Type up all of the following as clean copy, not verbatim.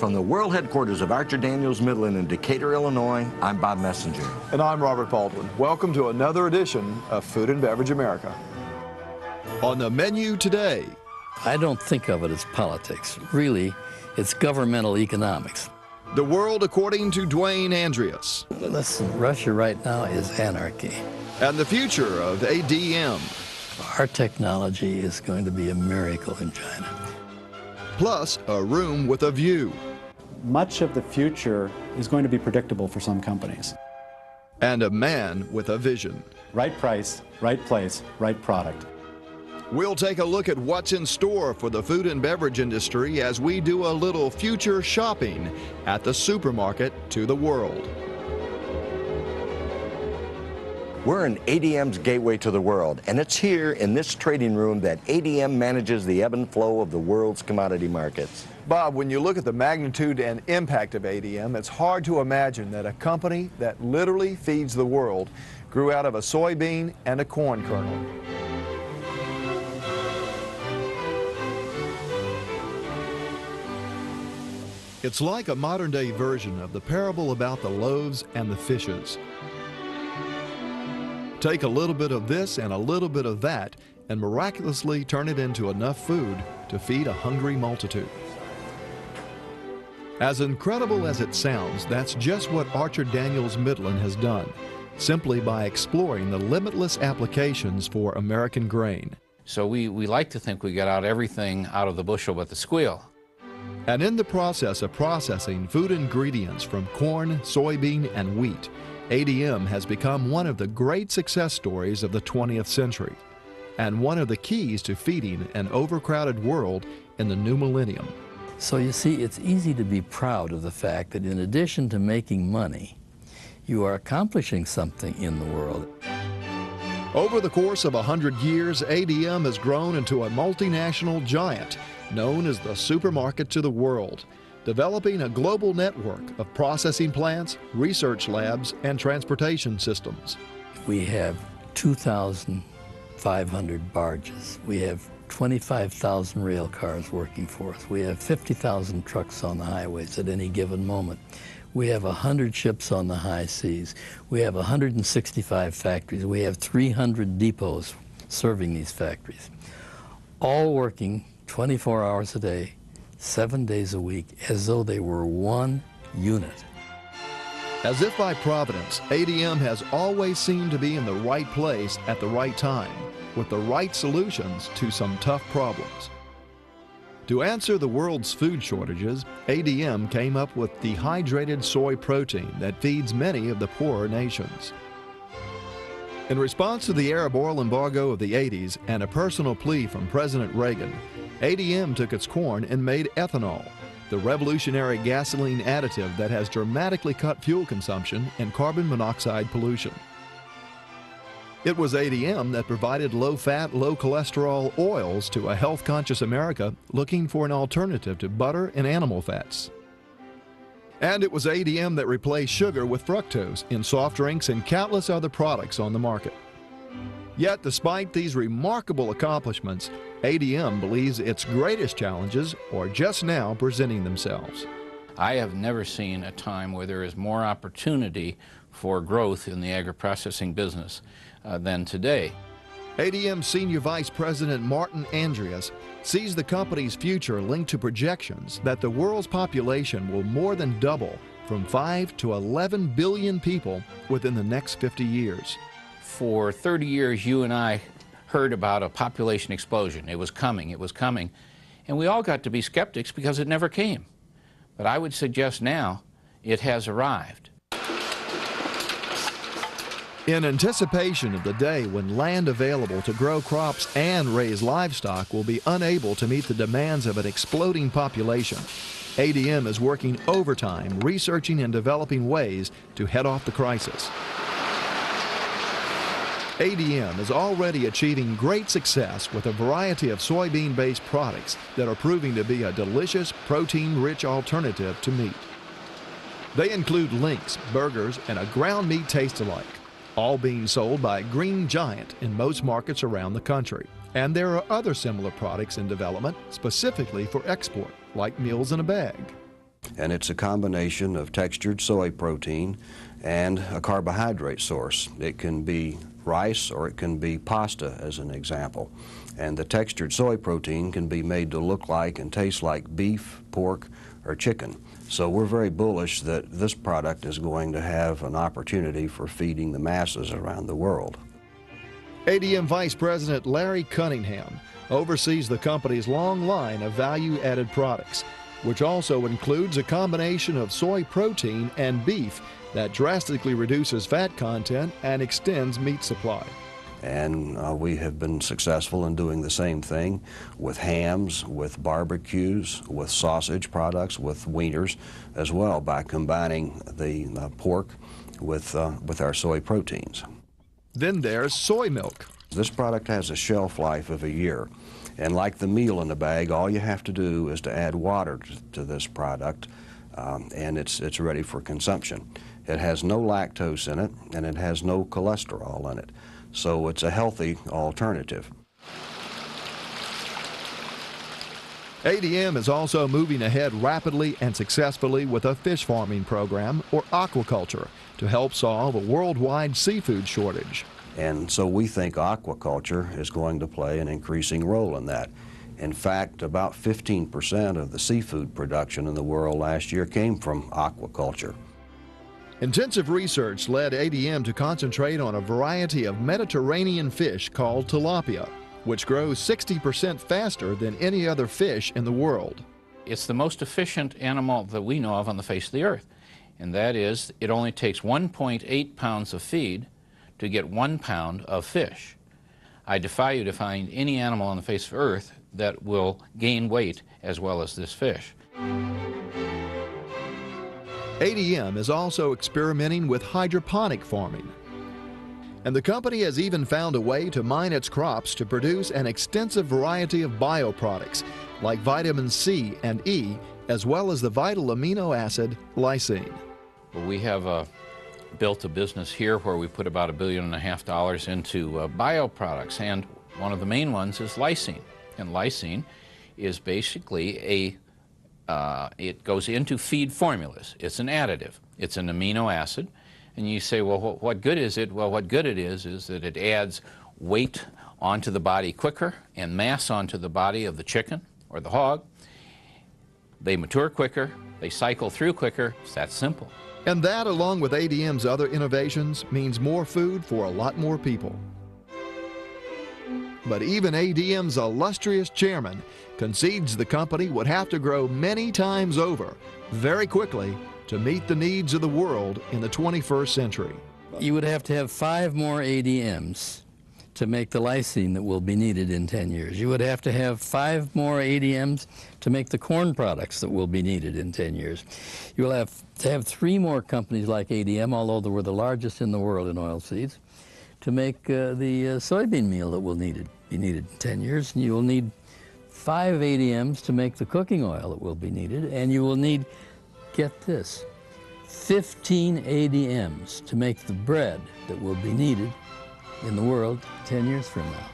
from the world headquarters of Archer Daniels Midland in Decatur, Illinois, I'm Bob Messenger. And I'm Robert Baldwin. Welcome to another edition of Food and Beverage America. On the menu today. I don't think of it as politics. Really, it's governmental economics. The world according to Dwayne Andreas. Listen, Russia right now is anarchy. And the future of ADM. Our technology is going to be a miracle in China. Plus, a room with a view. Much of the future is going to be predictable for some companies. And a man with a vision. Right price, right place, right product. We'll take a look at what's in store for the food and beverage industry as we do a little future shopping at the supermarket to the world. We're in ADM's gateway to the world, and it's here in this trading room that ADM manages the ebb and flow of the world's commodity markets. Bob, when you look at the magnitude and impact of ADM, it's hard to imagine that a company that literally feeds the world grew out of a soybean and a corn kernel. It's like a modern-day version of the parable about the loaves and the fishes. Take a little bit of this and a little bit of that and miraculously turn it into enough food to feed a hungry multitude. As incredible as it sounds, that's just what Archer Daniels Midland has done, simply by exploring the limitless applications for American grain. So we like to think we get out everything out of the bushel but the squeal. And in the process of processing food ingredients from corn, soybean, and wheat, ADM has become one of the great success stories of the 20th century and one of the keys to feeding an overcrowded world in the new millennium. So you see, it's easy to be proud of the fact that in addition to making money, you are accomplishing something in the world. Over the course of 100 years, ADM has grown into a multinational giant known as the supermarket to the world, developing a global network of processing plants, research labs, and transportation systems. We have 2,500 barges. We have 25,000 rail cars working for us. We have 50,000 trucks on the highways at any given moment. We have 100 ships on the high seas. We have 165 factories. We have 300 depots serving these factories, all working 24 hours a day, 7 days a week, as though they were one unit. As if by providence, ADM has always seemed to be in the right place at the right time, with the right solutions to some tough problems. To answer the world's food shortages, ADM came up with dehydrated soy protein that feeds many of the poorer nations. In response to the Arab oil embargo of the 80s and a personal plea from President Reagan, ADM took its corn and made ethanol, the revolutionary gasoline additive that has dramatically cut fuel consumption and carbon monoxide pollution. It was ADM that provided low-fat, low-cholesterol oils to a health-conscious America looking for an alternative to butter and animal fats. And it was ADM that replaced sugar with fructose in soft drinks and countless other products on the market. Yet, despite these remarkable accomplishments, ADM believes its greatest challenges are just now presenting themselves. I have never seen a time where there is more opportunity for growth in the agri-processing business than today. ADM Senior Vice President Martin Andreas sees the company's future linked to projections that the world's population will more than double from 5 to 11 billion people within the next 50 years. For 30 years, you and I heard about a population explosion. It was coming, and we all got to be skeptics because it never came. But I would suggest now it has arrived. In anticipation of the day when land available to grow crops and raise livestock will be unable to meet the demands of an exploding population, ADM is working overtime researching and developing ways to head off the crisis. ADM is already achieving great success with a variety of soybean-based products that are proving to be a delicious, protein-rich alternative to meat. They include links, burgers, and a ground meat taste-alike, all being sold by Green Giant in most markets around the country. And there are other similar products in development specifically for export, like Meals in a Bag. And it's a combination of textured soy protein and a carbohydrate source. It can be rice or it can be pasta, as an example. And the textured soy protein can be made to look like and taste like beef, pork, or chicken. So we're very bullish that this product is going to have an opportunity for feeding the masses around the world. ADM Vice President Larry Cunningham oversees the company's long line of value-added products, which also includes a combination of soy protein and beef that drastically reduces fat content and extends meat supply. And we have been successful in doing the same thing with hams, with barbecues, with sausage products, with wieners as well, by combining the pork with our soy proteins. Then there's soy milk. This product has a shelf life of a year. And like the meal in the bag, all you have to do is to add water to this product, and it's ready for consumption. It has no lactose in it, and it has no cholesterol in it. So it's a healthy alternative. ADM is also moving ahead rapidly and successfully with a fish farming program, or aquaculture, to help solve a worldwide seafood shortage. And so we think aquaculture is going to play an increasing role in that. In fact, about 15% of the seafood production in the world last year came from aquaculture. Intensive research led ADM to concentrate on a variety of Mediterranean fish called tilapia, which grows 60% faster than any other fish in the world. It's the most efficient animal that we know of on the face of the earth, and that is, it only takes 1.8 pounds of feed to get 1 pound of fish. I defy you to find any animal on the face of earth that will gain weight as well as this fish. ADM is also experimenting with hydroponic farming. And the company has even found a way to mine its crops to produce an extensive variety of bioproducts, like vitamin C and E, as well as the vital amino acid lysine. Well, we have built a business here where we put about $1.5 billion into bioproducts, and one of the main ones is lysine. And lysine is basically it goes into feed formulas. It's an additive. It's an amino acid. And you say, well, what good is it? Well, what good it is that it adds weight onto the body quicker and mass onto the body of the chicken or the hog. They mature quicker. They cycle through quicker. It's that simple. And that, along with ADM's other innovations, means more food for a lot more people. But even ADM's illustrious chairman concedes the company would have to grow many times over, very quickly, to meet the needs of the world in the 21st century. You would have to have 5 more ADMs to make the lysine that will be needed in 10 years. You would have to have 5 more ADMs to make the corn products that will be needed in 10 years. You will have to have 3 more companies like ADM, although we're the largest in the world in oilseeds, to make the soybean meal that will be needed in 10 years. And you will need 5 ADMs to make the cooking oil that will be needed, and you will need, get this, 15 ADMs to make the bread that will be needed in the world 10 years from now.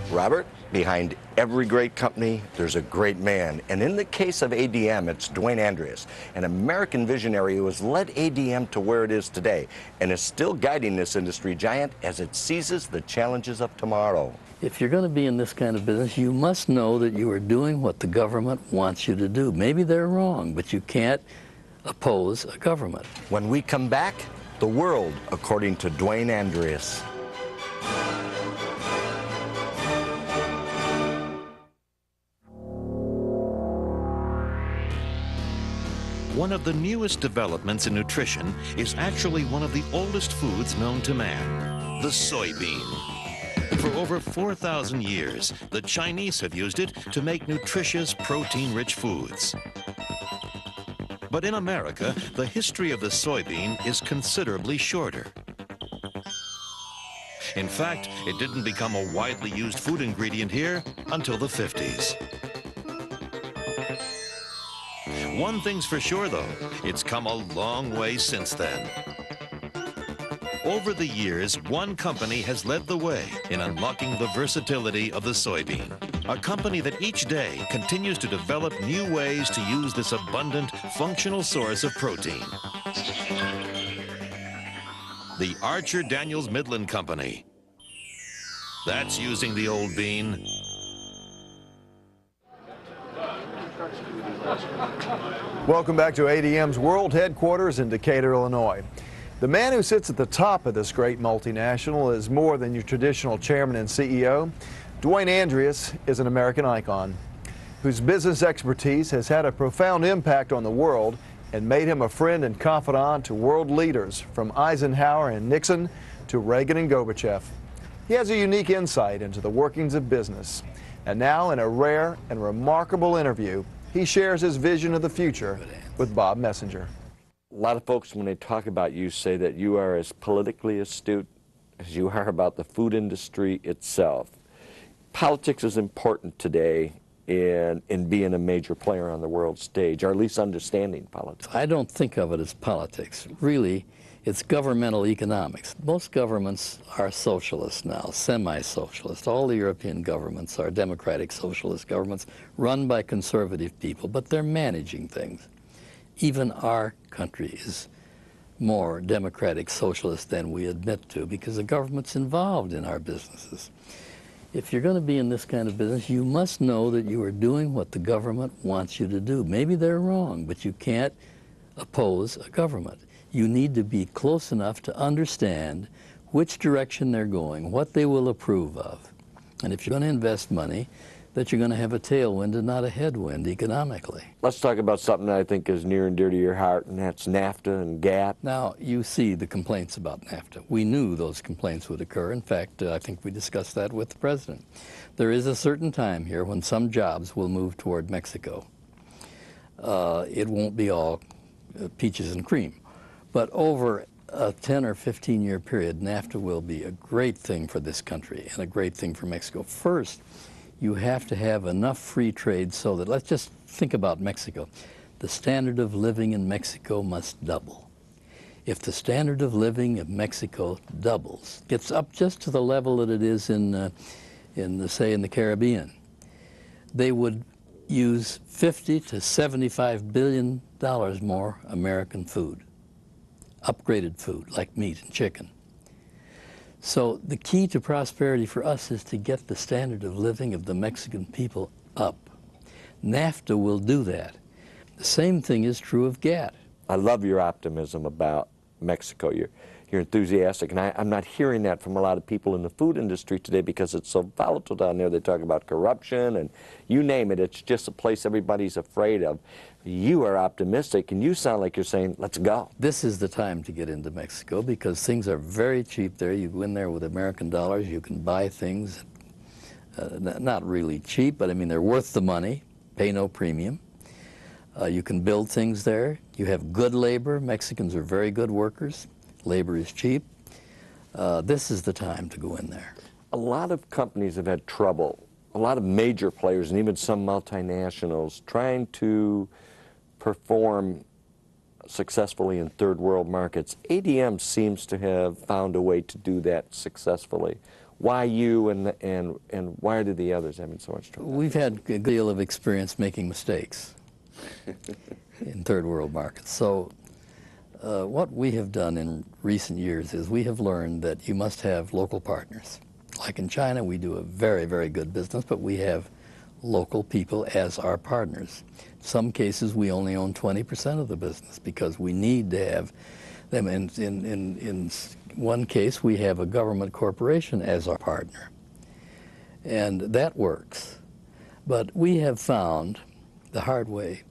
Robert, behind every great company, there's a great man. And in the case of ADM, it's Dwayne Andreas, an American visionary who has led ADM to where it is today and is still guiding this industry giant as it seizes the challenges of tomorrow. If you're going to be in this kind of business, you must know that you are doing what the government wants you to do. Maybe they're wrong, but you can't oppose a government. When we come back, the world according to Dwayne Andreas. One of the newest developments in nutrition is actually one of the oldest foods known to man, the soybean. For over 4,000 years, the Chinese have used it to make nutritious, protein-rich foods. But in America, the history of the soybean is considerably shorter. In fact, it didn't become a widely used food ingredient here until the 50s. One thing's for sure, though, it's come a long way since then. Over the years, one company has led the way in unlocking the versatility of the soybean. a company that each day continues to develop new ways to use this abundant, functional source of protein. The Archer Daniels Midland Company. That's using the old bean. Welcome back to ADM's world headquarters in Decatur, Illinois. The man who sits at the top of this great multinational is more than your traditional chairman and CEO. Dwayne Andreas is an American icon whose business expertise has had a profound impact on the world and made him a friend and confidant to world leaders from Eisenhower and Nixon to Reagan and Gorbachev. He has a unique insight into the workings of business. And now, in a rare and remarkable interview, he shares his vision of the future with Bob Messenger. A lot of folks, when they talk about you, say that you are as politically astute as you are about the food industry itself. Politics is important today in being a major player on the world stage, or at least understanding politics. I don't think of it as politics. Really, it's governmental economics. Most governments are socialist now, semi-socialist. All the European governments are democratic socialist governments run by conservative people, but they're managing things. Even our country is more democratic socialist than we admit to because the government's involved in our businesses. If you're going to be in this kind of business, you must know that you are doing what the government wants you to do. Maybe they're wrong, but you can't oppose a government. You need to be close enough to understand which direction they're going, what they will approve of. And if you're going to invest money, that you're going to have a tailwind and not a headwind economically. Let's talk about something that I think is near and dear to your heart, and that's NAFTA and GATT. Now, you see the complaints about NAFTA. We knew those complaints would occur. In fact, I think we discussed that with the President. There is a certain time here when some jobs will move toward Mexico. It won't be all peaches and cream. But over a 10 or 15-year period, NAFTA will be a great thing for this country and a great thing for Mexico. First, you have to have enough free trade so that, let's just think about Mexico. The standard of living in Mexico must double. If the standard of living of Mexico doubles, gets up just to the level that it is say, in the Caribbean, they would use $50 to $75 billion more American food, upgraded food like meat and chicken. So the key to prosperity for us is to get the standard of living of the Mexican people up. NAFTA will do that. The same thing is true of GATT. I love your optimism about Mexico. You're enthusiastic, and I'm not hearing that from a lot of people in the food industry today because it's so volatile down there. They talk about corruption and you name it. It's just a place everybody's afraid of. You are optimistic, and you sound like you're saying, let's go. This is the time to get into Mexico because things are very cheap there. You go in there with American dollars, you can buy things, not really cheap, but I mean they're worth the money, pay no premium. You can build things there. You have good labor. Mexicans are very good workers. Labor is cheap. This is the time to go in there. A lot of companies have had trouble, a lot of major players and even some multinationals trying to perform successfully in third world markets. ADM seems to have found a way to do that successfully. Why you and why do the others having so much trouble? We've had a good deal of experience making mistakes in third world markets. So what we have done in recent years is we have learned that you must have local partners. Like in China, we do a very, very good business, but we have local people as our partners. In some cases, we only own 20% of the business because we need to have them. In one case, we have a government corporation as our partner, and that works. But we have found the hard way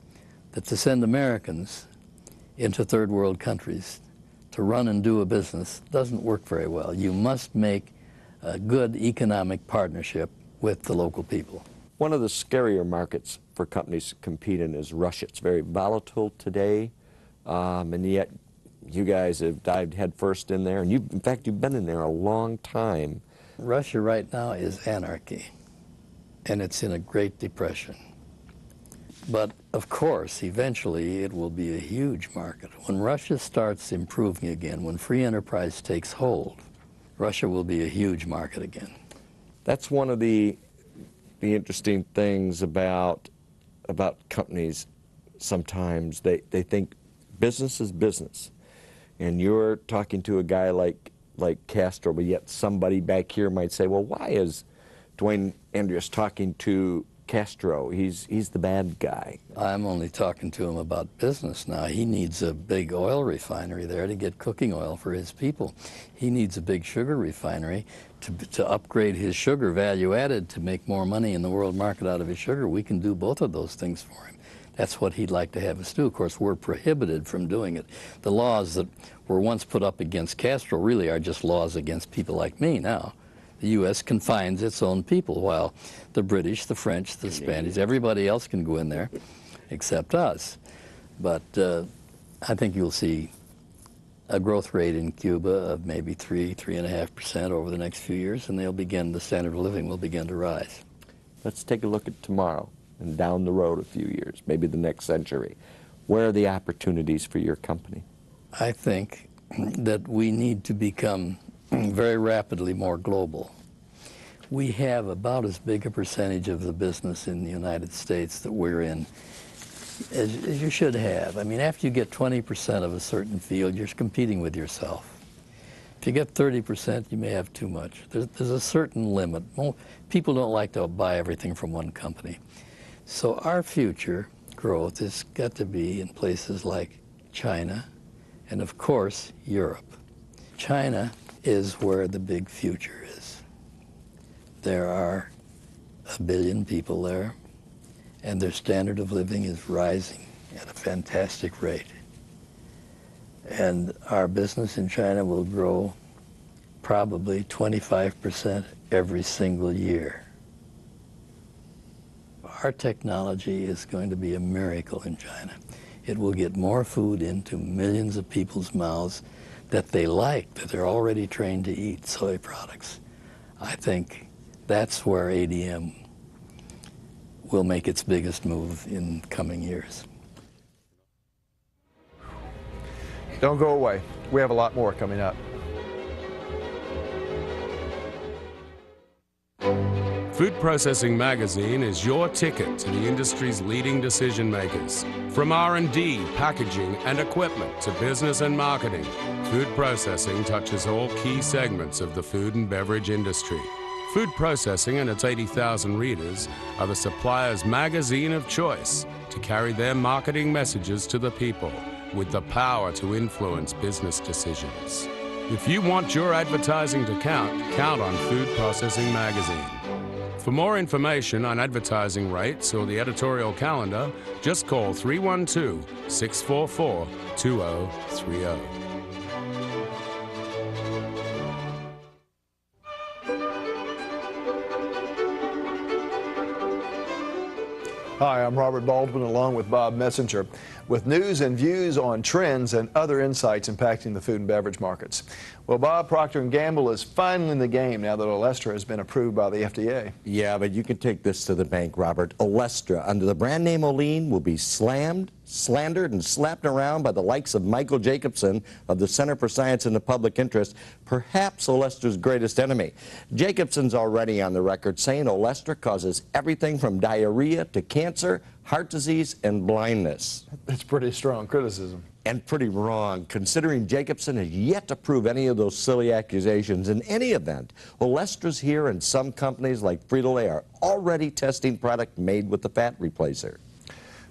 that to send Americans into third world countries to run and do a business doesn't work very well. You must make a good economic partnership with the local people. One of the scarier markets for companies to compete in is Russia. It's very volatile today, and yet you guys have dived headfirst in there, and in fact, you've been in there a long time. Russia right now is anarchy, and it's in a great depression. But of course, eventually it will be a huge market. When Russia starts improving again, when free enterprise takes hold, Russia will be a huge market again. That's one of the the interesting things about companies. Sometimes they think business is business, and you're talking to a guy like Castro, but yet somebody back here might say, well, why is Duane Andreas talking to Castro? He's the bad guy. I'm only talking to him about business now. He needs a big oil refinery there to get cooking oil for his people. He needs a big sugar refinery to upgrade his sugar value added to make more money in the world market out of his sugar. We can do both of those things for him. That's what he'd like to have us do. Of course, we're prohibited from doing it. The laws that were once put up against Castro really are just laws against people like me now. The U.S. confines its own people, while the British, the French, the Spanish, everybody else can go in there except us. But I think you'll see a growth rate in Cuba of maybe 3.5% over the next few years, and the standard of living will begin to rise. Let's take a look at tomorrow and down the road a few years, maybe the next century. Where are the opportunities for your company? I think that we need to become very rapidly more global. We have about as big a percentage of the business in the United States that we're in as you should have. I mean, after you get 20% of a certain field, you're competing with yourself. If you get 30%, you may have too much. There's a certain limit. People don't like to buy everything from one company. So our future growth has got to be in places like China and, of course, Europe. China is where the big future is. There are 1 billion people there, and their standard of living is rising at a fantastic rate. And our business in China will grow probably 25% every single year. Our technology is going to be a miracle in China. It will get more food into millions of people's mouths that they like, that they're already trained to eat soy products. I think that's where ADM will make its biggest move in coming years. Don't go away. We have a lot more coming up. Food Processing Magazine is your ticket to the industry's leading decision makers. From R&D, packaging, and equipment to business and marketing, Food Processing touches all key segments of the food and beverage industry. Food Processing and its 80,000 readers are the supplier's magazine of choice to carry their marketing messages to the people with the power to influence business decisions. If you want your advertising to count on Food Processing Magazine. For more information on advertising rates or the editorial calendar, just call 312-644-2030. Hi, I'm Robert Baldwin along with Bob Messenger with news and views on trends and other insights impacting the food and beverage markets. Well, Bob, Procter & Gamble is finally in the game now that Olestra has been approved by the FDA. Yeah, but you can take this to the bank, Robert. Olestra, under the brand name Olean, will be slammed, slandered, and slapped around by the likes of Michael Jacobson of the Center for Science and the Public Interest, perhaps Olestra's greatest enemy. Jacobson's already on the record saying Olestra causes everything from diarrhea to cancer, heart disease, and blindness. That's pretty strong criticism. And pretty wrong, considering Jacobson has yet to prove any of those silly accusations. In any event, Olestra's here, and some companies like Frito-Lay are already testing product made with the fat replacer.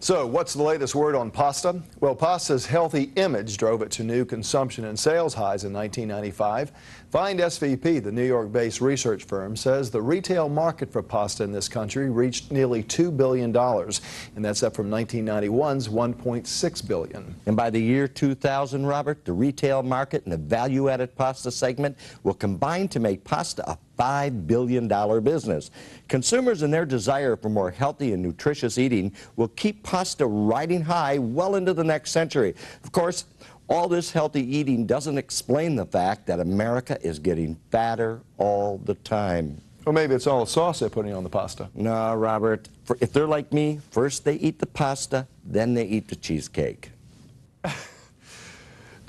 So, what's the latest word on pasta? Well, pasta's healthy image drove it to new consumption and sales highs in 1995. Find SVP, the New York-based research firm, says the retail market for pasta in this country reached nearly $2 billion, and that's up from 1991's $1.6 billion. And by the year 2000, Robert, the retail market and the value-added pasta segment will combine to make pasta a $5 billion business. Consumers and their desire for more healthy and nutritious eating will keep pasta riding high well into the next century. Of course, all this healthy eating doesn't explain the fact that America is getting fatter all the time. Well, maybe it's all the sauce they're putting on the pasta. No, Robert. If they're like me, first they eat the pasta, then they eat the cheesecake.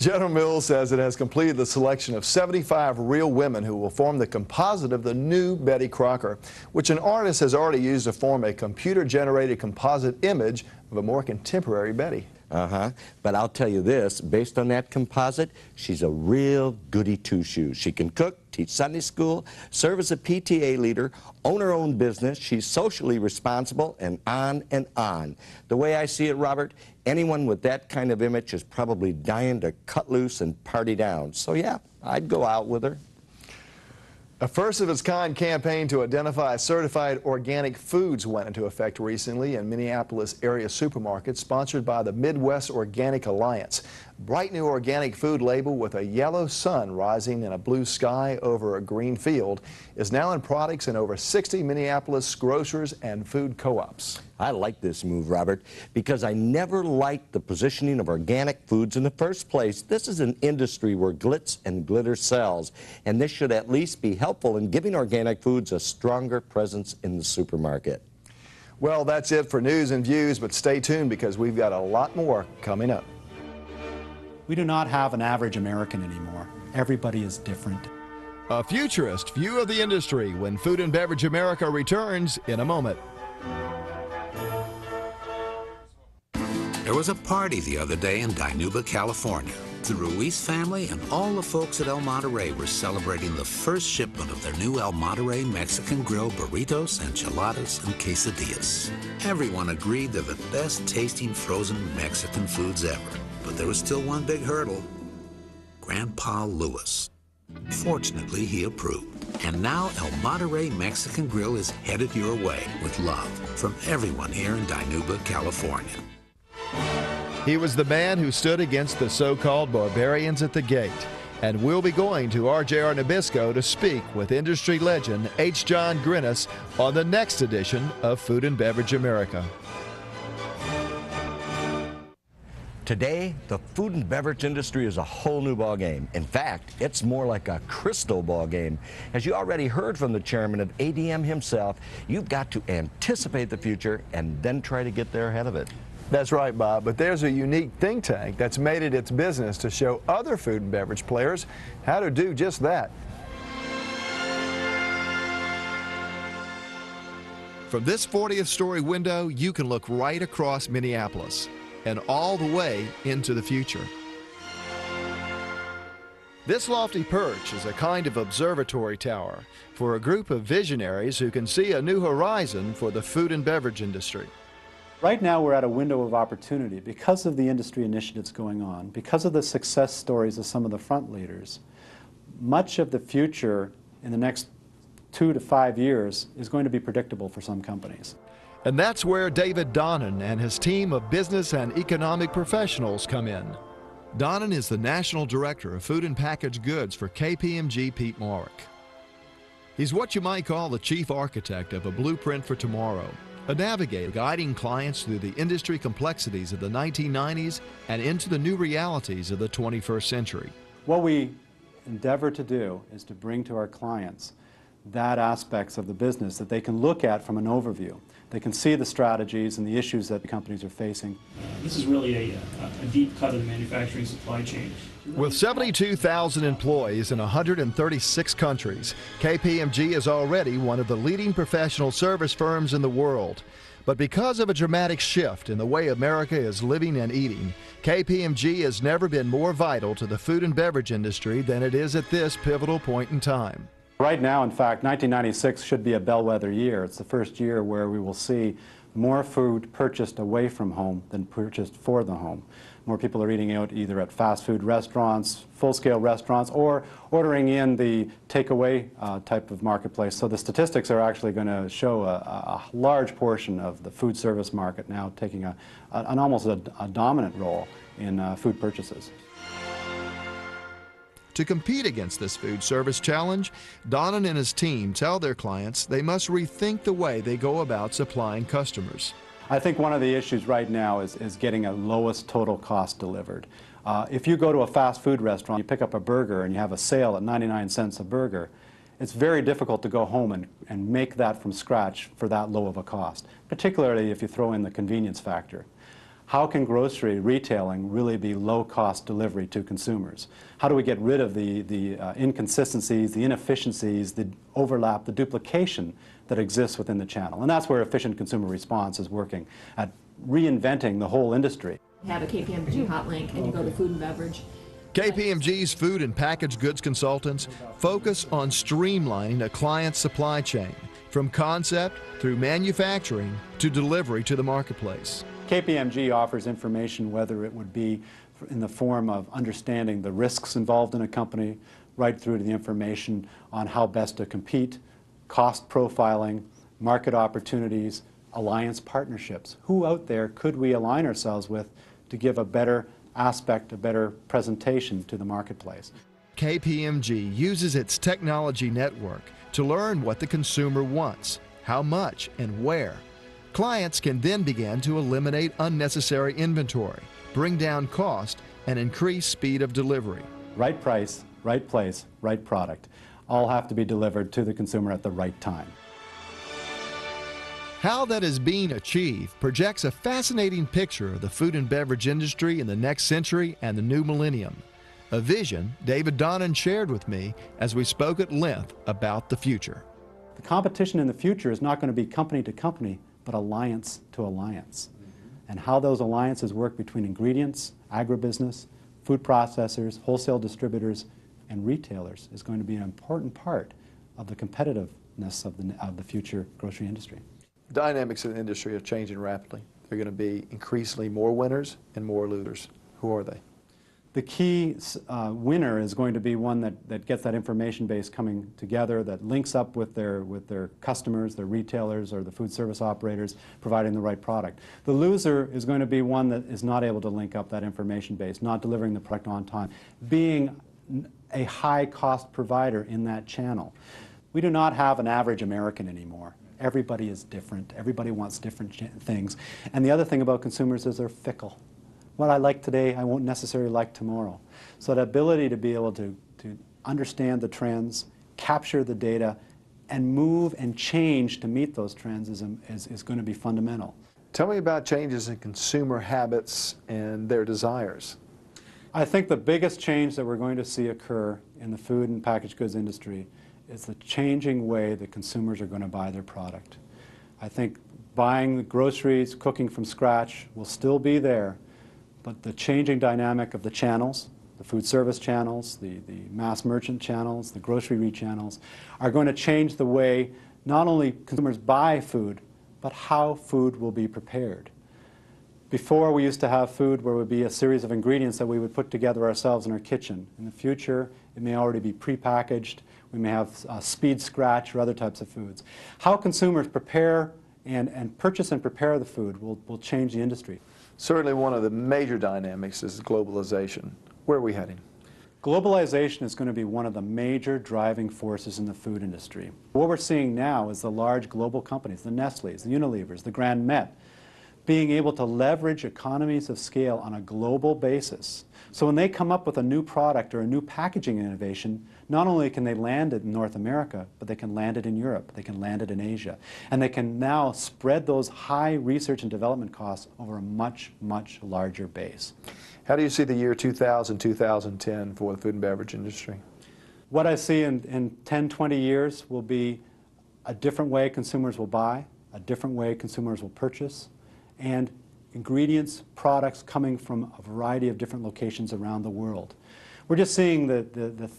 General Mills says it has completed the selection of 75 real women who will form the composite of the new Betty Crocker, which an artist has already used to form a computer-generated composite image of a more contemporary Betty. But I'll tell you this, based on that composite, she's a real goody two-shoes. She can cook, teach Sunday school, serve as a PTA leader, own her own business. She's socially responsible, and on and on. The way I see it, Robert, anyone with that kind of image is probably dying to cut loose and party down. So yeah, I'd go out with her. A first-of-its-kind campaign to identify certified organic foods went into effect recently in Minneapolis area supermarkets, sponsored by the Midwest Organic Alliance. Bright new organic food label with a yellow sun rising in a blue sky over a green field is now in products in over 60 Minneapolis grocers and food co-ops. I like this move, Robert, because I never liked the positioning of organic foods in the first place. This is an industry where glitz and glitter sells, and this should at least be helpful in giving organic foods a stronger presence in the supermarket. Well, that's it for news and views, but stay tuned because we've got a lot more coming up. We do not have an average American anymore. Everybody is different. A futurist view of the industry when Food and Beverage America returns in a moment. There was a party the other day in Dinuba, California. The Ruiz family and all the folks at El Monterey were celebrating the first shipment of their new El Monterey Mexican Grill burritos, enchiladas, and quesadillas. Everyone agreed they're the best tasting frozen Mexican foods ever. But there was still one big hurdle: Grandpa Lewis. Fortunately, he approved. And now El Monterey Mexican Grill is headed your way with love from everyone here in Dinuba, California. He was the man who stood against the so-called barbarians at the gate. And we'll be going to RJR Nabisco to speak with industry legend H. John Grinnis on the next edition of Food and Beverage America. Today, the food and beverage industry is a whole new ballgame. In fact, it's more like a crystal ball game. As you already heard from the chairman of ADM himself, you've got to anticipate the future and then try to get there ahead of it. That's right, Bob, but there's a unique think tank that's made it its business to show other food and beverage players how to do just that. From this 40th story window, you can look right across Minneapolis and all the way into the future. This lofty perch is a kind of observatory tower for a group of visionaries who can see a new horizon for the food and beverage industry. Right now we're at a window of opportunity because of the industry initiatives going on, because of the success stories of some of the front leaders. Much of the future in the next 2 to 5 years is going to be predictable for some companies. And that's where David Donnan and his team of business and economic professionals come in. Donnan is the National Director of Food and Packaged Goods for KPMG Peat Marwick. He's what you might call the chief architect of a blueprint for tomorrow, a navigator guiding clients through the industry complexities of the 1990s and into the new realities of the 21st century. What we endeavor to do is to bring to our clients that aspects of the business that they can look at from an overview. They can see the strategies and the issues that the companies are facing. This is really a deep cut of the manufacturing supply chain. With 72,000 employees in 136 countries, KPMG is already one of the leading professional service firms in the world. But because of a dramatic shift in the way America is living and eating, KPMG has never been more vital to the food and beverage industry than it is at this pivotal point in time. Right now, in fact, 1996 should be a bellwether year. It's the first year where we will see more food purchased away from home than purchased for the home. More people are eating out either at fast food restaurants, full-scale restaurants, or ordering in the takeaway type of marketplace. So the statistics are actually going to show a large portion of the food service market now taking an almost a dominant role in food purchases. To compete against this food service challenge, Donnan and his team tell their clients they must rethink the way they go about supplying customers. I think one of the issues right now is getting a lowest total cost delivered. If you go to a fast food restaurant, you pick up a burger and you have a sale at 99 cents a burger, it's very difficult to go home and make that from scratch for that low of a cost, particularly if you throw in the convenience factor. How can grocery retailing really be low-cost delivery to consumers? How do we get rid of the inconsistencies, the inefficiencies, the overlap, the duplication that exists within the channel? And that's where efficient consumer response is working at reinventing the whole industry. You have a KPMG hot link and you go to food and beverage. KPMG's food and packaged goods consultants focus on streamlining a client's supply chain from concept through manufacturing to delivery to the marketplace. KPMG offers information, whether it would be in the form of understanding the risks involved in a company, right through to the information on how best to compete, cost profiling, market opportunities, alliance partnerships. Who out there could we align ourselves with to give a better aspect, a better presentation to the marketplace? KPMG uses its technology network to learn what the consumer wants, how much, and where. Clients can then begin to eliminate unnecessary inventory, bring down cost, and increase speed of delivery. Right price, right place, right product. All have to be delivered to the consumer at the right time. How that is being achieved projects a fascinating picture of the food and beverage industry in the next century and the new millennium. A vision David Donnan shared with me as we spoke at length about the future. The competition in the future is not going to be company to company, but alliance to alliance. And how those alliances work between ingredients, agribusiness, food processors, wholesale distributors, and retailers is going to be an important part of the competitiveness of the future grocery industry. Dynamics in the industry are changing rapidly. There are going to be increasingly more winners and more losers. Who are they? The key winner is going to be one that gets that information base coming together, that links up with their customers, their retailers, or the food service operators, providing the right product. The loser is going to be one that is not able to link up that information base, not delivering the product on time, being a high-cost provider in that channel. We do not have an average American anymore. Everybody is different. Everybody wants different things. And the other thing about consumers is they're fickle. What I like today, I won't necessarily like tomorrow. So the ability to be able to understand the trends, capture the data, and move and change to meet those trends is going to be fundamental. Tell me about changes in consumer habits and their desires. I think the biggest change that we're going to see occur in the food and packaged goods industry is the changing way that consumers are going to buy their product. I think buying the groceries, cooking from scratch will still be there, but the changing dynamic of the channels, the food service channels, the mass merchant channels, the grocery channels, are going to change the way not only consumers buy food, but how food will be prepared. Before, we used to have food where it would be a series of ingredients that we would put together ourselves in our kitchen. In the future, it may already be prepackaged. We may have speed scratch or other types of foods. How consumers prepare and purchase and prepare the food will change the industry. Certainly one of the major dynamics is globalization. Where are we heading? Globalization is going to be one of the major driving forces in the food industry. What we're seeing now is the large global companies, the Nestlés, the Unilevers, the Grand Met, being able to leverage economies of scale on a global basis. So when they come up with a new product or a new packaging innovation, not only can they land it in North America, but they can land it in Europe, they can land it in Asia. And they can now spread those high research and development costs over a much, much larger base. How do you see the year 2000, 2010 for the food and beverage industry? What I see in 10, 20 years will be a different way consumers will buy, a different way consumers will purchase, and ingredients, products coming from a variety of different locations around the world. We're just seeing the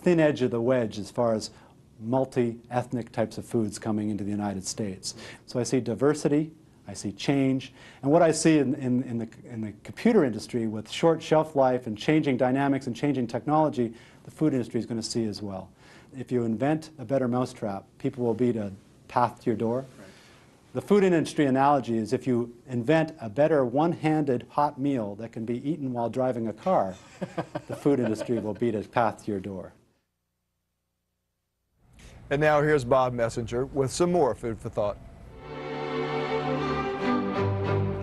thin edge of the wedge as far as multi-ethnic types of foods coming into the United States. So I see diversity, I see change, and what I see in the computer industry with short shelf life and changing dynamics and changing technology, the food industry is going to see as well. If you invent a better mousetrap, people will beat a path to your door. The food industry analogy is if you invent a better one-handed hot meal that can be eaten while driving a car, the food industry will beat a path to your door. And now here's Bob Messenger with some more food for thought.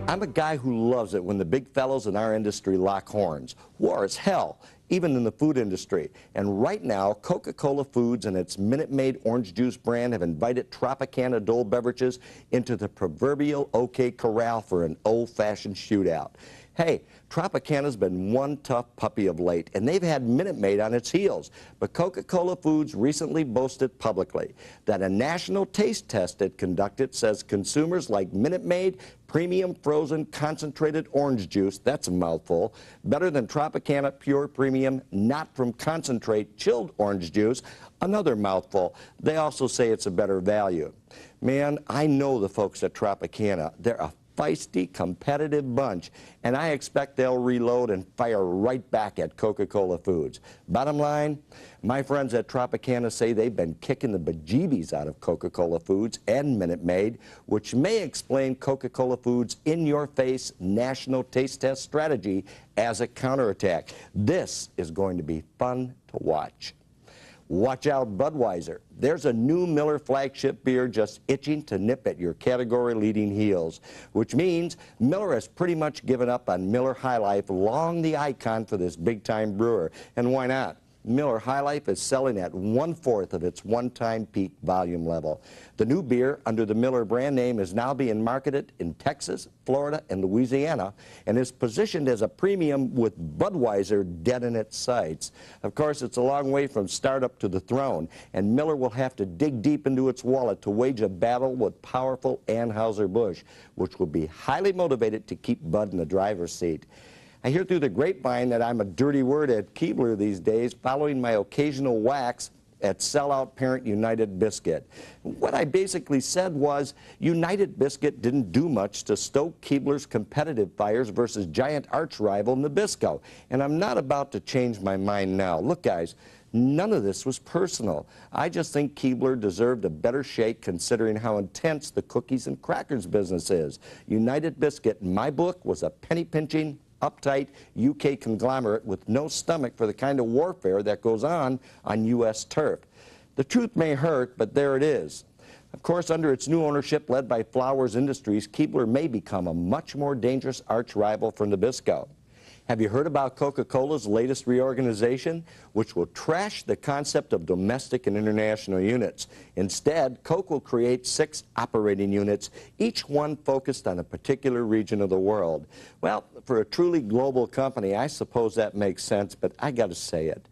I'm a guy who loves it when the big fellows in our industry lock horns. War is hell, even in the food industry. And right now, Coca-Cola Foods and its Minute Maid orange juice brand have invited Tropicana adult beverages into the proverbial OK Corral for an old-fashioned shootout. Hey, Tropicana's been one tough puppy of late, and they've had Minute Maid on its heels. But Coca-Cola Foods recently boasted publicly that a national taste test it conducted says consumers like Minute Maid premium frozen concentrated orange juice, that's a mouthful, better than Tropicana Pure Premium not from concentrate chilled orange juice, another mouthful. They also say it's a better value. Man, I know the folks at Tropicana. They're a feisty, competitive bunch, and I expect they'll reload and fire right back at Coca-Cola Foods. Bottom line, my friends at Tropicana say they've been kicking the bejeebies out of Coca-Cola Foods and Minute Maid, which may explain Coca-Cola Foods' in-your-face national taste test strategy as a counterattack. This is going to be fun to watch. Watch out, Budweiser. There's a new Miller flagship beer just itching to nip at your category-leading heels, which means Miller has pretty much given up on Miller High Life, long the icon for this big-time brewer. And why not? Miller High Life is selling at 1/4 of its one-time peak volume level. The new beer under the Miller brand name is now being marketed in Texas, Florida, and Louisiana, and is positioned as a premium with Budweiser dead in its sights. Of course, it's a long way from startup to the throne, and Miller will have to dig deep into its wallet to wage a battle with powerful Anheuser-Busch, which will be highly motivated to keep Bud in the driver's seat. I hear through the grapevine that I'm a dirty word at Keebler these days, following my occasional whacks at sellout parent United Biscuit. What I basically said was United Biscuit didn't do much to stoke Keebler's competitive fires versus giant arch rival Nabisco, and I'm not about to change my mind now. Look, guys, none of this was personal. I just think Keebler deserved a better shake considering how intense the cookies and crackers business is. United Biscuit, in my book, was a penny-pinching, uptight UK conglomerate with no stomach for the kind of warfare that goes on U.S. turf. The truth may hurt, but there it is. Of course, under its new ownership led by Flowers Industries, Keebler may become a much more dangerous arch rival for Nabisco. Have you heard about Coca-Cola's latest reorganization, which will trash the concept of domestic and international units? Instead, Coke will create 6 operating units, each one focused on a particular region of the world. Well, for a truly global company, I suppose that makes sense, but I got to say it.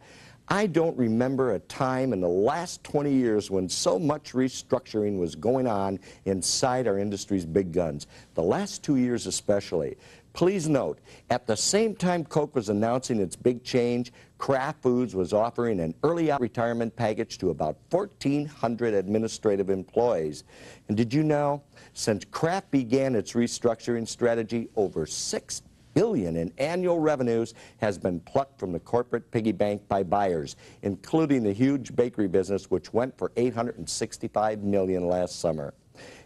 I don't remember a time in the last 20 years when so much restructuring was going on inside our industry's big guns, the last 2 years especially. Please note, at the same time Coke was announcing its big change, Kraft Foods was offering an early retirement package to about 1,400 administrative employees. And did you know, since Kraft began its restructuring strategy, over $6 billion in annual revenues has been plucked from the corporate piggy bank by buyers, including the huge bakery business, which went for $865 million last summer.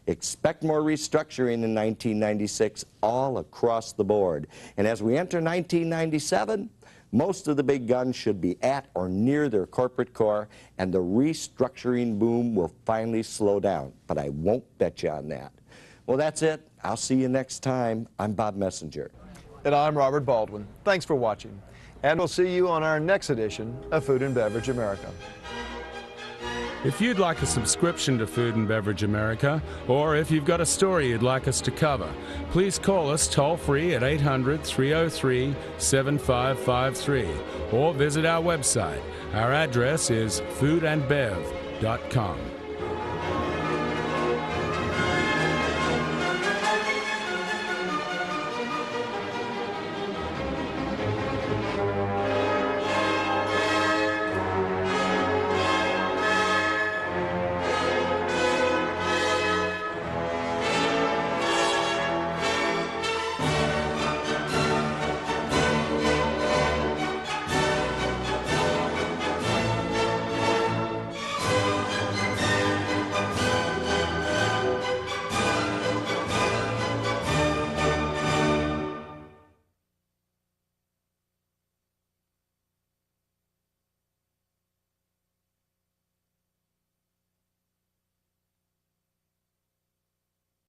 Expect more restructuring in 1996 all across the board. And as we enter 1997, most of the big guns should be at or near their corporate core, and the restructuring boom will finally slow down. But I won't bet you on that. Well, that's it. I'll see you next time. I'm Bob Messenger. And I'm Robert Baldwin. Thanks for watching. And we'll see you on our next edition of Food and Beverage America. If you'd like a subscription to Food and Beverage America, or if you've got a story you'd like us to cover, please call us toll-free at 800-303-7553 or visit our website. Our address is foodandbev.com.